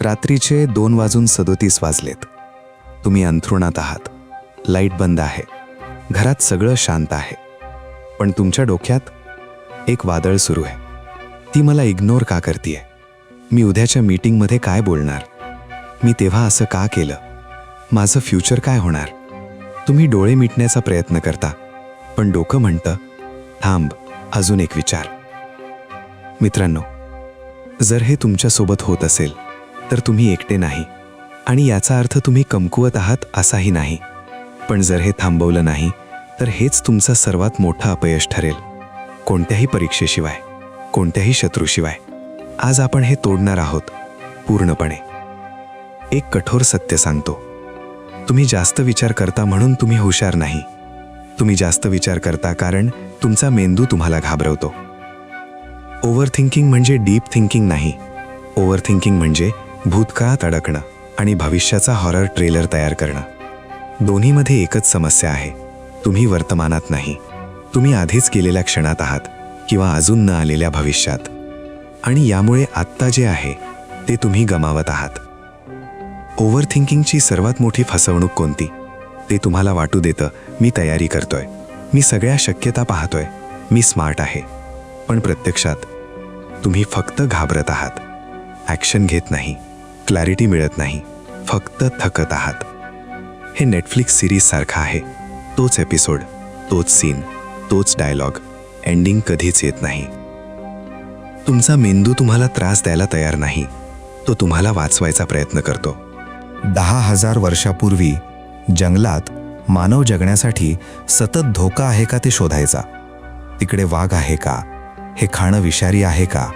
रात्रीचे 2:37 तुम्ही अंथरुणात आहात. लाईट बंद आहे. घरात सगळं शांत आहे. पण तुमच्या डोक्यात एक वादळ सुरू आहे. ती मला इग्नोर का करतीये? मी उद्याच्या मीटिंगमध्ये काय बोलणार? मी तेव्हा असं का केलं? माझं फ्युचर काय होणार? तुम्ही डोळे मिटण्याचा प्रयत्न करता, पण डोकं म्हणतं, थांब, अजून एक विचार. मित्रांनो, जर हे तुमच्यासोबत होत असेल तर तुम्ही एकटे नाही, आणि याचा अर्थ तुम्ही कमकुवत आहात असाही नाही. पण जर हे थांबवलं नाही तर हेच तुमचं सर्वात मोठं अपयश ठरेल. कोणत्याही परीक्षेशिवाय, कोणत्याही शत्रूशिवाय. आज आपण हे तोडणार आहोत पूर्णपणे. एक कठोर सत्य सांगतो, तुम्ही जास्त विचार करता म्हणून तुम्ही हुशार नाही. तुम्ही जास्त विचार करता कारण तुमचा मेंदू तुम्हाला घाबरवतो. ओव्हर थिंकिंग म्हणजे डीप थिंकिंग नाही. ओव्हर थिंकिंग म्हणजे भूतकाळात अडकणं आणि भविष्याचा हॉरर ट्रेलर तयार करणं. दोन्हीमध्ये एकच समस्या आहे, तुम्ही वर्तमानात नाही. तुम्ही आधीच गेलेल्या क्षणात आहात किंवा अजून न आलेल्या भविष्यात. आणि यामुळे आत्ता जे आहे ते तुम्ही गमावत आहात. ओव्हर थिंकिंगची सर्वात मोठी फसवणूक कोणती? ते तुम्हाला वाटू देतं, मी तयारी करतोय, मी सगळ्या शक्यता पाहतोय, मी स्मार्ट आहे. पण प्रत्यक्षात तुम्ही फक्त घाबरत आहात. ॲक्शन घेत नाही, क्लॅरिटी मिळत नाही, फक्त थकत आहात. हे नेटफ्लिक्स सिरीजसारखं आहे. तोच एपिसोड, तोच सीन, तोच डायलॉग, एंडिंग कधीच येत नाही. तुमचा मेंदू तुम्हाला त्रास द्यायला तयार नाही. तो तुम्हाला वाचवायचा प्रयत्न करतो. 10,000 वर्षापूर्वी जंगलात मानव जगण्यासाठी सतत धोका आहे का ते शोधायचा. तिकडे वाघ आहे का? हे खाणं विषारी आहे का?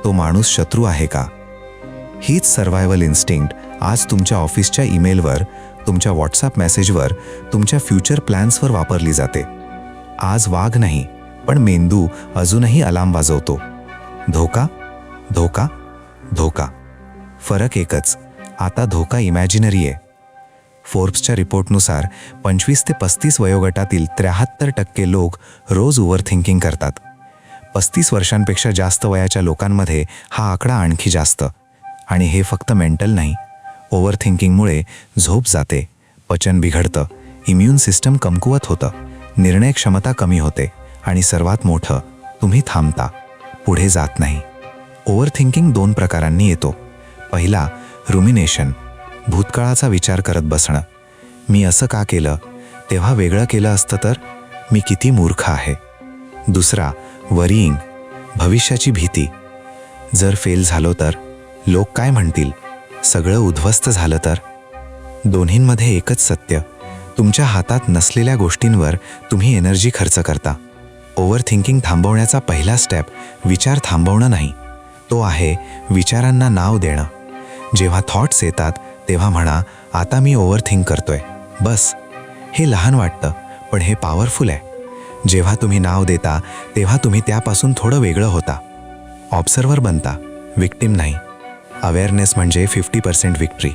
तो माणूस शत्रू आहे का? हीच सर्व्हायव्हल इन्स्टिंक्ट आज तुमच्या ऑफिसच्या ईमेलवर, तुमच्या व्हॉट्सॲप मेसेजवर, तुमच्या फ्युचर प्लॅन्सवर वापरली जाते. आज वाघ नाही, पण मेंदू अजूनही अलार्म वाजवतो. धोका, धोका, धोका. फरक एकच, आता धोका इमॅजिनरी आहे. फोर्ब्सच्या रिपोर्टनुसार 25 ते 35 वयोगटातील 73% लोक रोज ओव्हर थिंकिंग करतात. 35 वर्षांपेक्षा जास्त वयाच्या लोकांमध्ये हा आकडा आणखी जास्त. आणि हे फक्त मेंटल नाही. ओव्हर थिंकिंगमुळे झोप जाते, पचन बिघडतं, इम्युन सिस्टम कमकुवत होतं, निर्णय क्षमता कमी होते, आणि सर्वात मोठं, तुम्ही थांबता, पुढे जात नाही. ओव्हर थिंकिंग 2 प्रकारांनी येतो. पहिला, रुमिनेशन, भूतकाळाचा विचार करत बसणं. मी असं का केलं? तेव्हा वेगळं केलं असतं तर? मी किती मूर्ख आहे. दुसरा, वरिंग, भविष्याची भीती. जर फेल झालो तर? लोक काय म्हणतील? सगळं उद्ध्वस्त झालं तर? दोन्हींमध्ये एकच सत्य, तुमच्या हातात नसलेल्या गोष्टींवर तुम्ही एनर्जी खर्च करता. ओव्हर थिंकिंग थांबवण्याचा पहिला स्टेप विचार थांबवणं नाही, तो आहे विचारांना नाव देणं. जेव्हा थॉट्स येतात तेव्हा म्हणा, आता मी ओव्हर थिंक करतोय, बस. हे लहान वाटतं, पण हे पॉवरफुल आहे. जेव्हा तुम्ही नाव देता तेव्हा तुम्ही त्यापासून थोडं वेगळं होता. ऑब्झर्वर बनता, विक्टिम नाही. अवेअरनेस म्हणजे 50% विक्ट्री.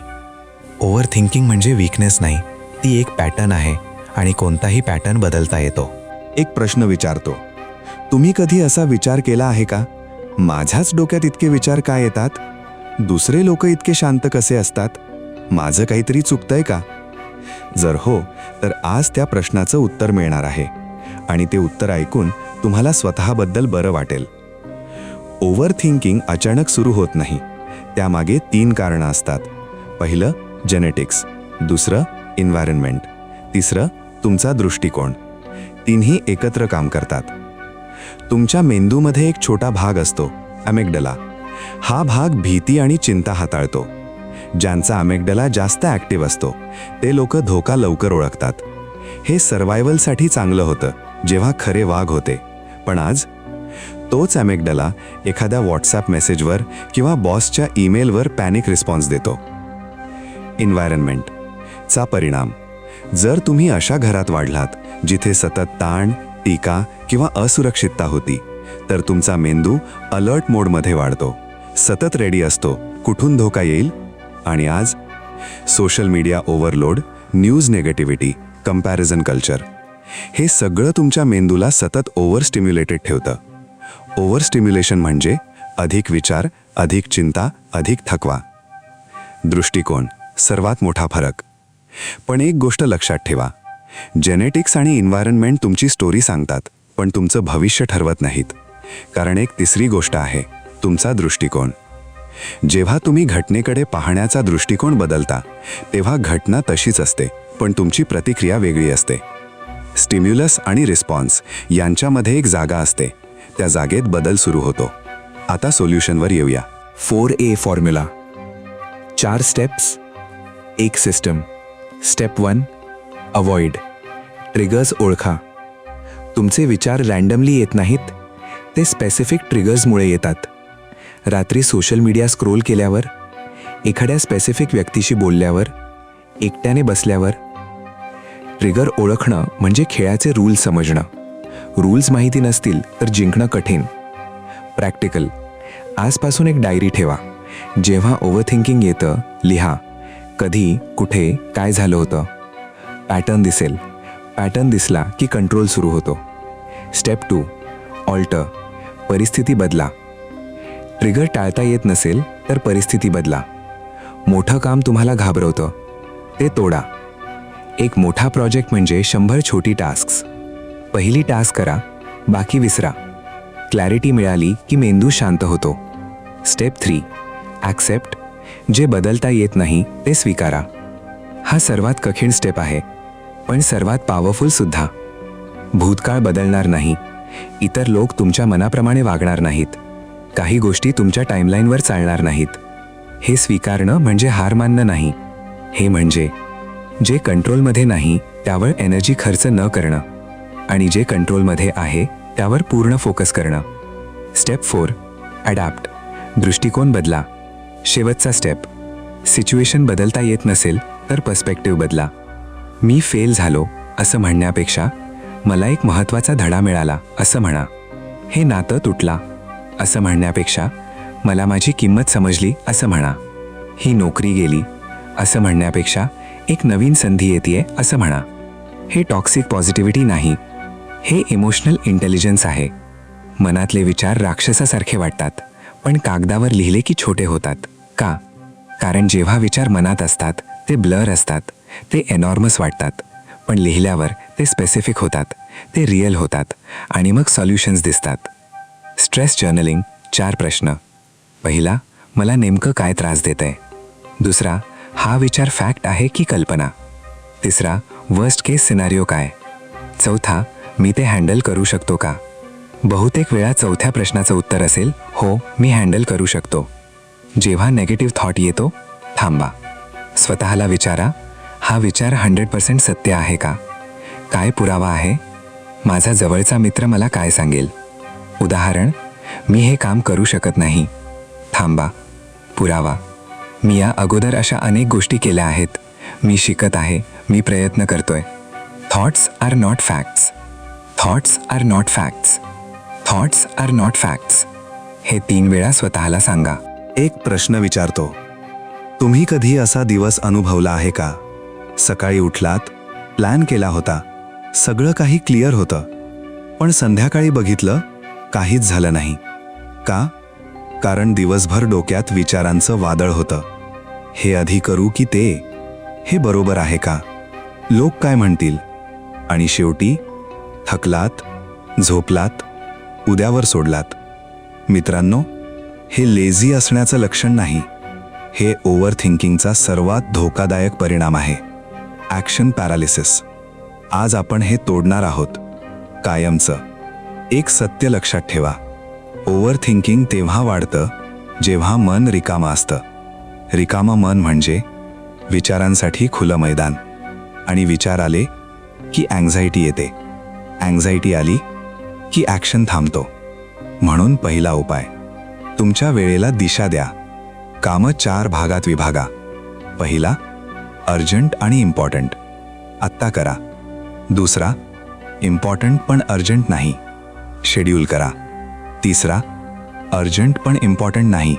ओव्हर थिंकिंग म्हणजे वीकनेस नाही, ती एक पॅटर्न आहे, आणि कोणताही पॅटर्न बदलता येतो. एक प्रश्न विचारतो, तुम्ही कधी असा विचार केला आहे का, माझ्याच डोक्यात इतके विचार काय येतात? दुसरे लोक इतके शांत कसे असतात? माझं काहीतरी चुकतंय का? जर हो, तर आज त्या प्रश्नाचं उत्तर मिळणार आहे, आणि ते उत्तर ऐकून तुम्हाला स्वतःबद्दल बरं वाटेल. ओव्हर थिंकिंग अचानक सुरू होत नाही. त्यामागे 3 कारणं असतात. पहिलं, जेनेटिक्स. दुसरं, एन्व्हायरमेंट. तिसरं, तुमचा दृष्टिकोन. तिन्ही एकत्र काम करतात. तुमच्या मेंदूमध्ये एक छोटा भाग असतो, अॅमिग्डला. हा भाग भीती आणि चिंता हाताळतो. ज्यांचा अॅमिग्डला जास्त ॲक्टिव्ह असतो ते लोक धोका लवकर ओळखतात. हे सर्व्हायव्हलसाठी चांगलं होतं जेव्हा खरे वाघ होते. पण आज तोच अॅमिग्डला एखाद्या व्हॉट्सॲप मेसेजवर किंवा बॉसच्या ईमेलवर पॅनिक रिस्पॉन्स देतो. एन्व्हायरमेंटचा परिणाम. जर तुम्ही अशा घरात वाढलात जिथे सतत ताण, टीका किंवा असुरक्षितता होती, तर तुमचा मेंदू अलर्ट मोडमध्ये वाढतो, सतत रेडी असतो, कुठून धोका येईल. आणि आज social media overload, news negativity, comparison culture, हे सगळं तुमच्या मेंदूला सतत ओव्हर स्टिम्युलेटेड ठेवतं. ओव्हर स्टिम्युलेशन म्हणजे अधिक विचार, अधिक चिंता, अधिक थकवा. दृष्टिकोन सर्वात मोठा फरक. पण एक गोष्ट लक्षात ठेवा, जेनेटिक्स आणि एन्व्हायरमेंट तुमची स्टोरी सांगतात, पण तुमचं भविष्य ठरवत नाहीत. कारण एक तिसरी गोष्ट आहे, तुमचा दृष्टिकोन. जेव्हा तुम्ही घटनेकडे पाहण्याचा दृष्टिकोन बदलता तेव्हा घटना तशीच असते, पण तुमची प्रतिक्रिया वेगळी असते. स्टिम्युलस आणि रिस्पॉन्स यांच्यामध्ये एक जागा असते, त्या जागेत बदल सुरू होतो. आता सोल्युशनवर येऊया. 4A formula. 4 steps, 1 system. Step 1, avoid. Triggers ओळखा. तुमचे विचार रँडमली येत नाहीत, ते स्पेसिफिक ट्रिगर्समुळे येतात. रात्री सोशल मीडिया स्क्रोल केल्यावर, एखाद्या स्पेसिफिक व्यक्तीशी बोलल्यावर, एकट्याने बसल्यावर. ट्रिगर ओळखणं म्हणजे खेळाचे रूल्स समजणं. रूल्स माहिती नसतील तर जिंकणं कठीण. प्रॅक्टिकल. आजपासून एक डायरी ठेवा. जेव्हा ओव्हरथिंकिंग येतं, लिहा. कधी, कुठे, काय झालं होतं. पॅटर्न दिसेल. पॅटर्न दिसला की कंट्रोल सुरू होतो. Step 2, alter. परिस्थिती बदला. ट्रिगर टाळता येत नसेल तर परिस्थिती बदला. मोठं काम तुम्हाला घाबरवतं, ते तोडा. एक मोठा प्रोजेक्ट म्हणजे 100 छोटी टास्क्स. पहिली टास्क करा, बाकी विसरा. क्लॅरिटी मिळाली की मेंदू शांत होतो. Step 3, accept. जे बदलता येत नाही ते स्वीकारा. हा सर्वात कठीण स्टेप आहे, पण सर्वात पॉवरफुल सुद्धा. भूतकाळ बदलणार नाही, इतर लोक तुमच्या मनाप्रमाणे वागणार नाहीत, काही गोष्टी तुमच्या टाईमलाईनवर चालणार नाहीत. हे स्वीकारणं म्हणजे हार मानणं नाही. हे म्हणजे जे कंट्रोलमध्ये नाही त्यावर एनर्जी खर्च न करणं, आणि जे कंट्रोलमध्ये आहे त्यावर पूर्ण फोकस करणं. Step 4, adapt. दृष्टिकोन बदला. शेवटचा स्टेप, सिच्युएशन बदलता येत नसेल तर पर्स्पेक्टिव्ह बदला. मी फेल झालो असं म्हणण्यापेक्षा मला एक महत्त्वाचा धडा मिळाला असं म्हणा. हे नातं तुटला असं म्हणण्यापेक्षा मला माझी किंमत समजली असं म्हणा. ही नोकरी गेली असं म्हणण्यापेक्षा एक नवीन संधी येतेय असं म्हणा. हे टॉक्सिक पॉझिटिव्हिटी नाही, हे इमोशनल इंटेलिजन्स आहे. मनातले विचार राक्षसासारखे वाटतात, पण कागदावर लिहिले की छोटे होतात. का? कारण जेव्हा विचार मनात असतात ते ब्लर असतात, ते एनॉर्मस वाटतात, पण लिहिल्यावर ते स्पेसिफिक होतात, ते रिअल होतात, आणि मग सॉल्युशन्स दिसतात. Stress journaling. 4 प्रश्न. पहिला, मला नेमकं काय त्रास देतंय. दुसरा, हा विचार फॅक्ट आहे की कल्पना. तिसरा, वर्स्ट केस सिनारिओ काय. चौथा, मी ते हँडल करू शकतो का. बहुतेक वेळा चौथ्या प्रश्नाचं उत्तर असेल, हो, मी हँडल करू शकतो. जेव्हा नेगेटिव्ह थॉट येतो, थांबा. स्वतःला विचारा, हा विचार 100% सत्य आहे का. काय पुरावा आहे. माझा जवळचा मित्र मला काय सांगेल. उदाहरण, मी हे काम करू शकत नाही. थांबा. पुरावा, मी या अगोदर अशा अनेक गोष्टी केल्या आहेत. मी शिकत आहे, मी प्रयत्न करतोय. Thoughts are not facts. Thoughts are not facts. Thoughts are not facts. हे 3 वेळा स्वतःला सांगा. एक प्रश्न विचारतो, तुम्ही कधी असा दिवस अनुभवला आहे का. सकाळी उठलात, प्लॅन केला होता, सगळं काही क्लिअर होतं, पण संध्याकाळी बघितलं, काहीच झालं नाही. का? कारण दिवसभर डोक्यात विचारांचं वादळ होतं. हे आधी करू की ते. हे बरोबर आहे का. लोक काय म्हणतील. आणि शेवटी थकलात, झोपलात, उद्यावर सोडलात. मित्रांनो, हे लेझी असण्याचं लक्षण नाही, हे ओव्हर थिंकिंगचा सर्वात धोकादायक परिणाम आहे. Action paralysis. आज आपण हे तोडणार आहोत, कायमचं. एक सत्य लक्षात ठेवा, ओव्हर थिंकिंग तेव्हा वाढतं जेव्हा मन रिकामं असतं. रिकामं मन म्हणजे विचारांसाठी खुलं मैदान. आणि विचार आले की अँझायटी येते. अँझायटी आली की ॲक्शन थांबतो. म्हणून पहिला उपाय, तुमच्या वेळेला दिशा द्या. कामं 4 भागात विभागा. पहिला, अर्जंट आणि इम्पॉर्टंट, आत्ता करा. दुसरा, इम्पॉर्टंट पण अर्जंट नाही, शेड्यूल करा. तिसरा, अर्जंट पण इम्पॉर्टंट नाही,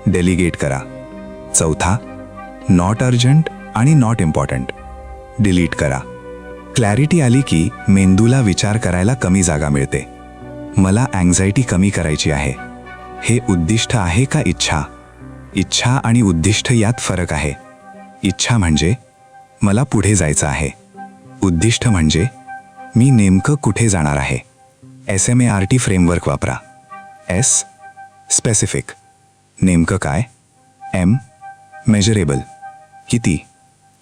डेलिगेट करा. चौथा, नॉट अर्जंट आणि नॉट इम्पॉर्टंट, डिलीट करा. क्लॅरिटी आली की मेंदूला विचार करायला कमी जागा मिळते. मला अँझायटी कमी करायची आहे. हे उद्दिष्ट आहे का इच्छा. इच्छा आणि उद्दिष्ट यात फरक आहे. इच्छा म्हणजे मला पुढे जायचं आहे. उद्दिष्ट म्हणजे मी नेमकं कुठे जाणार आहे. SMART फ्रेमवर्क वापरा. S स्पेसिफिक, नेमकं काय. M मेजरेबल, किती.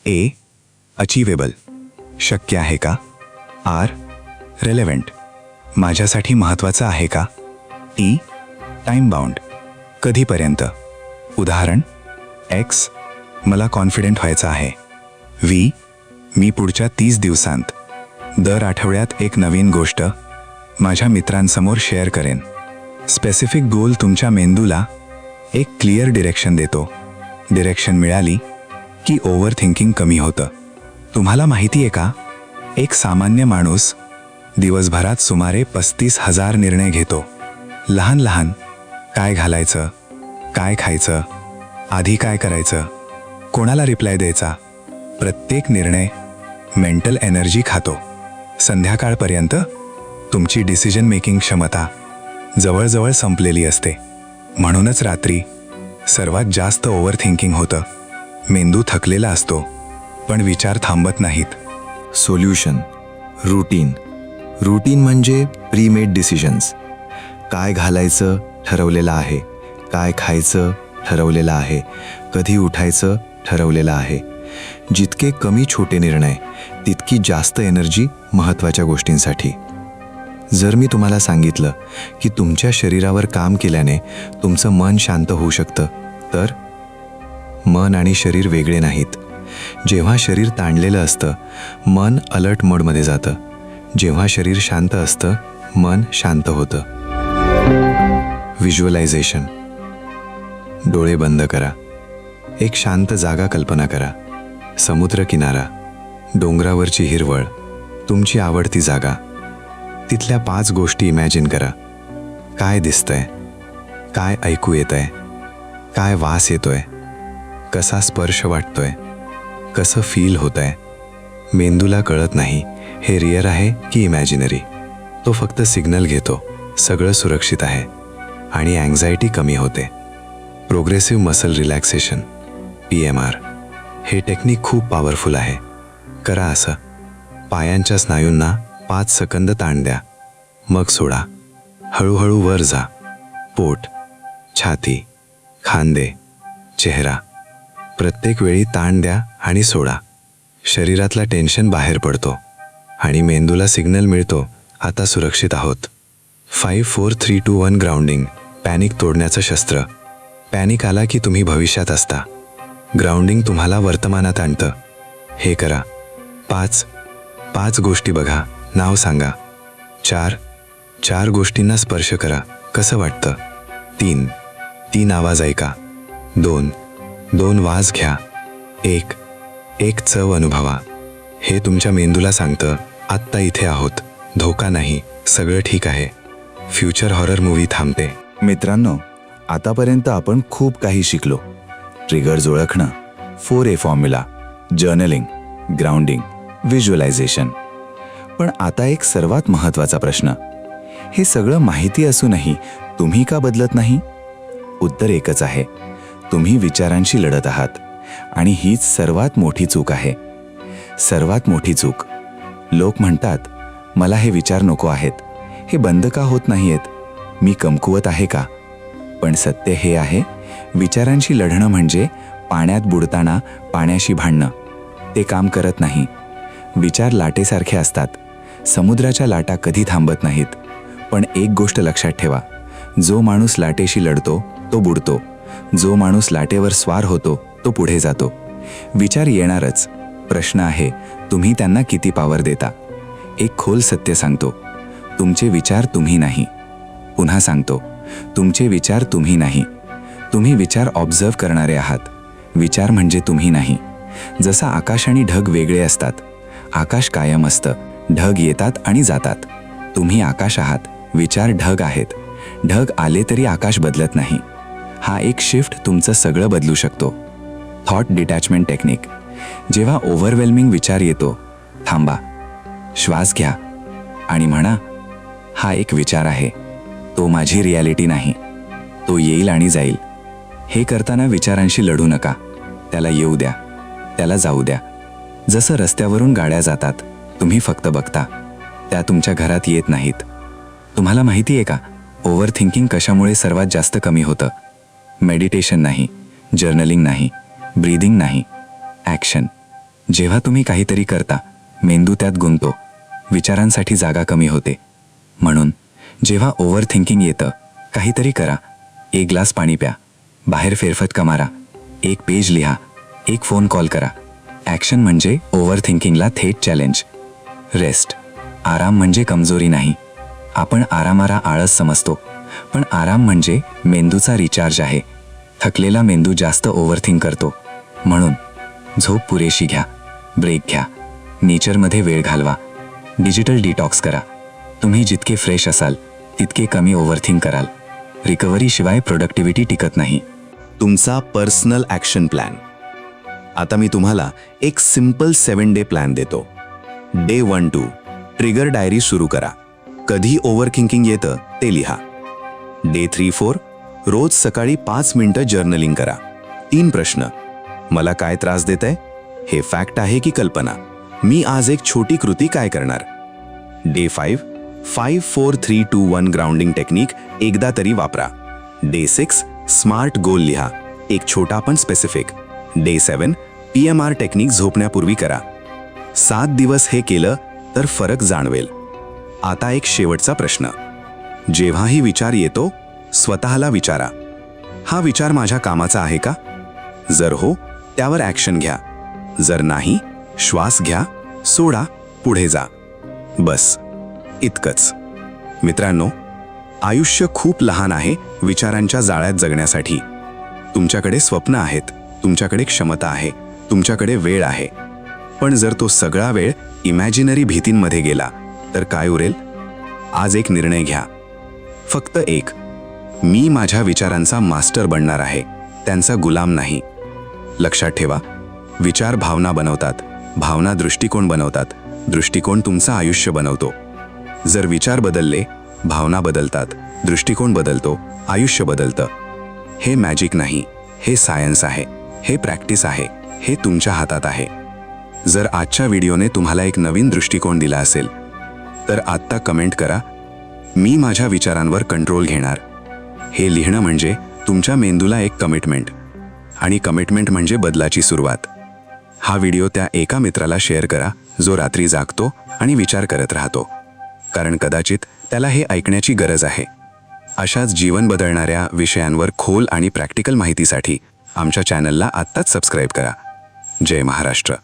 A अचिवेबल, शक्य आहे का. R रेलेव्हंट, माझ्यासाठी महत्त्वाचं आहे का. T टाईम बाउंड, कधीपर्यंत. उदाहरण X मला कॉन्फिडेंट व्हायचं आहे. V मी पुढच्या 30 दिवसांत दर आठवड्यात एक नवीन गोष्ट माझ्या मित्रांसमोर शेअर करेन. स्पेसिफिक गोल तुमच्या मेंदूला एक क्लिअर डिरेक्शन देतो. डिरेक्शन मिळाली की ओव्हर थिंकिंग कमी होतं. तुम्हाला माहिती आहे का, एक सामान्य माणूस दिवसभरात सुमारे 35,000 निर्णय घेतो. लहान लहान, काय घालायचं, काय खायचं, आधी काय करायचं, कोणाला रिप्लाय द्यायचा. प्रत्येक निर्णय मेंटल एनर्जी खातो. संध्याकाळपर्यंत तुमची डिसिजन मेकिंग क्षमता जवळजवळ संपलेली असते. म्हणूनच रात्री सर्वात जास्त ओव्हर थिंकिंग होतं. मेंदू थकलेला असतो, पण विचार थांबत नाहीत. Solution, routine. रूटीन म्हणजे प्रीमेड डिसिजन्स. काय घालायचं ठरवलेलं आहे, काय खायचं ठरवलेलं आहे, कधी उठायचं ठरवलेलं आहे. जितके कमी छोटे निर्णय, तितकी जास्त एनर्जी महत्त्वाच्या गोष्टींसाठी. जर मी तुम्हाला सांगितलं की तुमच्या शरीरावर काम केल्याने तुमचं मन शांत होऊ शकतं, तर मन आणि शरीर वेगळे नाहीत. जेव्हा शरीर ताणलेलं असतं, मन अलर्ट मोडमध्ये जातं. जेव्हा शरीर शांत असतं, मन शांत होतं. व्हिज्युअलायझेशन. डोळे बंद करा. एक शांत जागा कल्पना करा. समुद्रकिनारा, डोंगरावरची हिरवळ, तुमची आवडती जागा. तिथल्या 5 गोष्टी इमॅजिन करा. काय दिसतंय, काय ऐकू येतंय, काय वास येतोय, कसा स्पर्श वाटतोय, कसं फील होतंय. मेंदूला कळत नाही हे रिअल आहे की इमॅजिनरी. तो फक्त सिग्नल घेतो, सगळं सुरक्षित आहे, आणि अँझायटी कमी होते. Progressive muscle relaxation, PMR. हे टेक्निक खूप पॉवरफुल आहे. करा असं. पायांच्या स्नायूंना 5 सेकंद ताण द्या, मग सोडा. हळूहळू वर जा. पोट, छाती, खांदे, चेहरा. प्रत्येक वेळी ताण द्या आणि सोडा. शरीरातला टेन्शन बाहेर पडतो आणि मेंदूला सिग्नल मिळतो, आता सुरक्षित आहोत. 5 4 3 2 1 ग्राउंडिंग. पॅनिक तोडण्याचं शस्त्र. पॅनिक आला की तुम्ही भविष्यात असता. ग्राउंडिंग तुम्हाला वर्तमानात आणतं. हे करा. 5 गोष्टी बघा, नाव सांगा. 4 गोष्टींना स्पर्श करा, कसं वाटतं. 3 आवाज ऐका. 2 वास घ्या. 1 चव अनुभवा. हे तुमच्या मेंदूला सांगतं, आत्ता इथे आहोत, धोका नाही, सगळं ठीक आहे. फ्युचर हॉरर मूव्ही थांबते. मित्रांनो, आतापर्यंत आपण खूप काही शिकलो. ट्रिगर्स ओळखणं, 4A formula, journaling, grounding, visualisation. पण आता एक सर्वात महत्त्वाचा प्रश्न. हे सगळं माहिती असूनही तुम्ही का बदलत नाही? उत्तर एकच आहे, तुम्ही विचारांशी लढत आहात. आणि हीच सर्वात मोठी चूक आहे. सर्वात मोठी चूक. लोक म्हणतात, मला हे विचार नको आहेत, हे बंद का होत नाहीयेत, मी कमकुवत आहे का? पण सत्य हे आहे, विचारांशी लढणं म्हणजे पाण्यात बुडताना पाण्याशी भांडणं. ते काम करत नाही. विचार लाटेसारखे असतात. समुद्राच्या लाटा कधी थांबत नाहीत. पण एक गोष्ट लक्षात ठेवा, जो माणूस लाटेशी लढतो तो बुडतो. जो माणूस लाटेवर स्वार होतो तो पुढे जातो. विचार येणारच. प्रश्न आहे, तुम्ही त्यांना किती पावर देता? एक खोल सत्य सांगतो, तुमचे विचार तुम्ही नाही. पुन्हा सांगतो, तुमचे विचार तुम्ही नाही. तुम्ही विचार ऑब्झर्व करणारे आहात. विचार म्हणजे तुम्ही नाही. जसा आकाश आणि ढग वेगळे असतात. आकाश कायम असतं, ढग येतात आणि जातात. तुम्ही आकाश आहात, विचार ढग आहेत. ढग आले तरी आकाश बदलत नाही. हा एक शिफ्ट तुमचं सगळं बदलू शकतो. Thought detachment technique. जेव्हा ओव्हरवेल्मिंग विचार येतो, थांबा, श्वास घ्या आणि म्हणा, हा एक विचार आहे, तो माझी रियालिटी नाही. तो येईल आणि जाईल. हे करताना विचारांशी लढू नका. त्याला येऊ द्या, त्याला जाऊ द्या. जसं रस्त्यावरून गाड्या जातात, तुम्ही फक्त बघता, त्या तुमच्या घरात येत नाहीत. तुम्हाला माहिती आहे का, ओव्हर थिंकिंग कशामुळे सर्वात जास्त कमी होतं? मेडिटेशन नाही, जर्नलिंग नाही, ब्रीदिंग नाही, ॲक्शन. जेव्हा तुम्ही काहीतरी करता, मेंदू त्यात गुंततो, विचारांसाठी जागा कमी होते. म्हणून जेव्हा ओव्हर थिंकिंग येतं, काहीतरी करा. एक ग्लास पाणी प्या, बाहेर फेरफटका मारा, एक पेज लिहा, एक फोन कॉल करा. ॲक्शन म्हणजे ओव्हर थिंकिंगला थेट चॅलेंज. रेस्ट, आराम म्हणजे कमजोरी नाही. आपण आरामाला आळस समजतो, पण आराम म्हणजे मेंदूचा रिचार्ज आहे. थकलेला मेंदू जास्त ओव्हरथिंक करतो. म्हणून झोप पुरेशी घ्या, ब्रेक घ्या, नेचरमध्ये वेळ घालवा, डिजिटल डिटॉक्स करा. तुम्ही जितके फ्रेश असाल तितके कमी ओव्हरथिंक कराल. रिकव्हरीशिवाय प्रोडक्टिव्हिटी टिकत नाही. तुमचा पर्सनल ॲक्शन प्लॅन. आता मी तुम्हाला एक सिम्पल 7 डे प्लॅन देतो. डे 1-2 ट्रिगर डायरी सुरू करा. कधी ओव्हर थिंकिंग येतं ते लिहा. डे 3-4 रोज सकाळी 5 मिनिटं जर्नलिंग करा. 3 प्रश्न. मला काय त्रास देत आहे? हे फॅक्ट आहे की कल्पना? मी आज एक छोटी कृती काय करणार? डे 5-4-3-2-1 ग्राउंडिंग टेक्निक एकदा तरी वापरा. डे 6 स्मार्ट गोल लिहा, एक छोटा पण स्पेसिफिक. डे 7 PMR टेक्निक झोपण्यापूर्वी करा. 7 दिवस हे केलं तर फरक जाणवेल. आता एक शेवटचा प्रश्न. जेव्हाही विचार येतो, स्वतःला विचारा, हा विचार माझ्या कामाचा आहे का? जर हो, त्यावर ॲक्शन घ्या. जर नाही, श्वास घ्या, सोडा, पुढे जा. बस इतकंच. मित्रांनो, आयुष्य खूप लहान आहे विचारांच्या जाळ्यात जगण्यासाठी. तुमच्याकडे स्वप्न आहेत, तुमच्याकडे क्षमता आहे, तुमच्याकडे वेळ आहे. पण जर तो सगळा वेळ इमॅजिनरी भीतींमध्ये गेला तर काय उरेल? आज एक निर्णय घ्या, फक्त एक. मी माझ्या विचारांचा मास्टर बनणार आहे, त्यांचा गुलाम नाही. लक्षात ठेवा, विचार भावना बनवतात, भावना दृष्टिकोन बनवतात, दृष्टिकोन तुमचं आयुष्य बनवतो. जर विचार बदलले, भावना बदलतात, दृष्टिकोन बदलतो, आयुष्य बदलतं. हे मॅजिक नाही, हे सायन्स आहे, हे प्रॅक्टिस आहे, हे तुमच्या हातात आहे. जर आजच्या व्हिडिओने तुम्हाला एक नवीन दृष्टिकोन दिला असेल तर आत्ता कमेंट करा, मी माझ्या विचारांवर कंट्रोल घेणार. हे लिहिणं म्हणजे तुमच्या मेंदूला एक कमिटमेंट, आणि कमिटमेंट म्हणजे बदलाची सुरुवात. हा व्हिडिओ त्या एका मित्राला शेअर करा जो रात्री जागतो आणि विचार करत राहतो, कारण कदाचित त्याला हे ऐकण्याची गरज आहे. अशाच जीवन बदलणाऱ्या विषयांवर खोल आणि प्रॅक्टिकल माहितीसाठी आमच्या चॅनलला आत्ताच सबस्क्राईब करा. जय महाराष्ट्र.